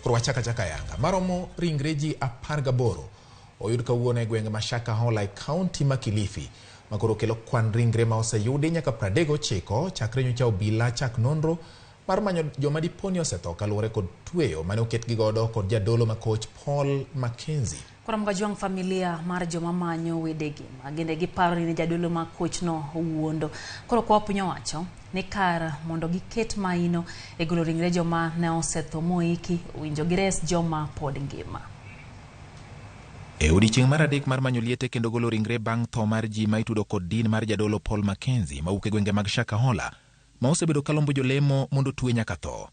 Chaka yanga. Maromo ringreji apargaboro. Oyud kawuono e gwenge ma Shakahola e kaunti ma Kilifi. Makoro kelo kwan ringre ma oseyudi nyaka 39 chakre nyocha obila chak nonro mar manyo joma diponi osetho kaluwore kod tweyo mane oketgi godo kod jadolo ma coach Paul Mackenzie. Kora mgajuang familia mar joma manyo wedegi magende giparo ni jadolo ma coach no wuondo. Koro kwa piny owacho ni kar mondo giket maino e golo ringre joma ne osetho moiki winjo gires joma pod ngima. E odiechieng' mar adek mar manyo liete kendo golo ringre bang' tho mar ji ma itudo kod din mar jadolo Paul Mackenzie mawuok e gwenge mag Shakahola ma osebedo kalombo jolemo mondo twe nyaka tho.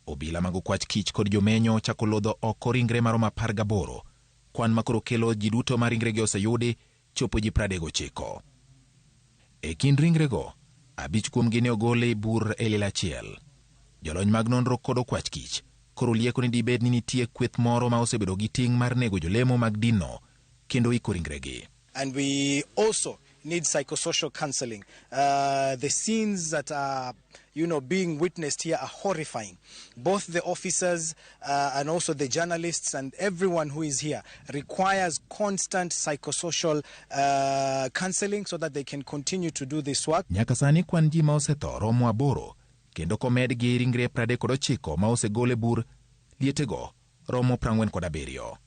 Obila mag okwach kich kod jomenyo chako lodho oko ringre maromo 18. Kwan makoro kelo ji duto ma ringregi oseyudi chopo ji 39. E kind ringrego, 5 kuomgi ne ogole e bur e liel achiel. Jolony mag nonro kod okwach kich koro lieko ni dibed ni nitie kweth moro ma osebedo gi ting' mar nego jolemo mag dino kendo iko ringregi. And we also need psychosocial counseling. The scenes that are, being witnessed here are horrifying. Both the officers and also the journalists and everyone who is here requires constant psychosocial counseling so that they can continue to do this work. Nyaka sani kwan ji ma osetho romo 8 kendo komed gi ringre 39 ma osegole bur lietego romo 47.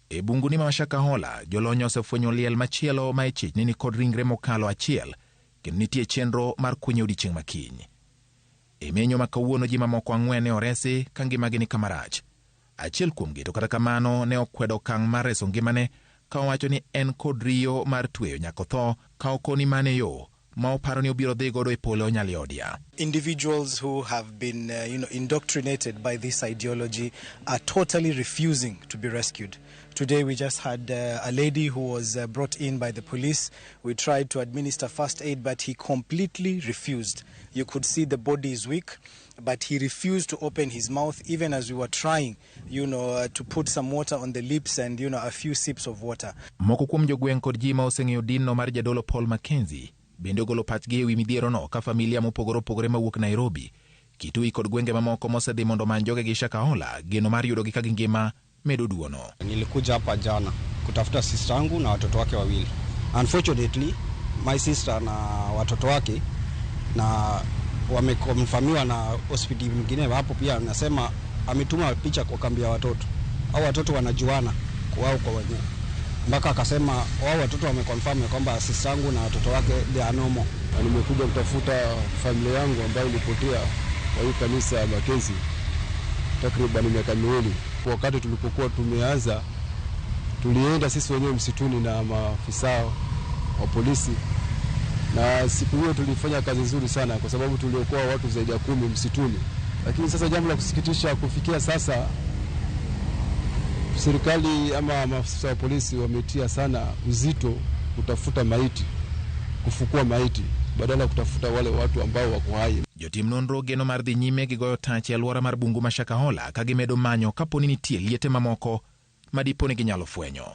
E bunguni ma Shakahola, jolony osefwenyo liel machielo ma ichich ni kod ringre mokalo achiel kendo nitie chenro mar kunyo odiechieng' makiny. E menyo ma kawuono ji mamoko 4 ne oresi ka ngimagi ni kamarach. Achiel kuomgi to kata kamano ne okwedo okang' mar reso ngimane ka owacho ni en kod riyo mar tweyo nyaka otho ka okoni mane yo ma oparo ni obiro dhi godo e pole onyalo yodia. Individuals who have been indoctrinated by this ideology are totally refusing to be rescued. Today we just had a lady who was brought in by the police. We tried to administer first aid, but he completely refused. You could see the body is weak, but he refused to open his mouth even as we were trying, to put some water on the lips and, a few sips of water. Moko kuom jogweng' kod ji ma oseng'eyo dinno mar jadolo Paul Mackenzie bende ogolo pachgi e wi midhiero no ka familia mopogore opogore mawuok Nairobi, Kitui kod gwenge mamoko mosedhi mondo manj jogegi Shakahola geno mar yudogi ka gingima medo duono. Nilikuja hapa jana kutafuta sister yangu na watoto wake wawili. Unfortunately, my sister na watoto wake na wamekonfirmiwa na hospitali nyingine hapo pia anasema ametuma picha kwa kambi ya watoto. Hao watoto wanajuana kwao kwa wenyewe. Mpaka akasema wao watoto wameconfirm kwamba sister yangu na watoto wake they are normal. Nimekuja kutafuta familia yangu ambayo ilipotea kwa hii kanisa ya Mackenzie takriban miaka 2. Kwa wakati tulipokuwa tumeanza tulienda sisi wenyewe msituni na maafisa wa polisi, na siku hiyo tulifanya kazi nzuri sana kwa sababu tuliokoa watu zaidi ya 10 msituni. Lakini sasa jambo la kusikitisha kufikia sasa serikali ama maafisa wa polisi wametia sana uzito kutafuta maiti, kufukua maiti badala ya kutafuta wale watu ambao wako hai. Jotim nonro geno mar dhi nyime gi goyo tach e alwora mar bungu ma Shakahola ka gimedo manyo kapo ni nitie liete mamoko ma diponi ginyalo fwenyo.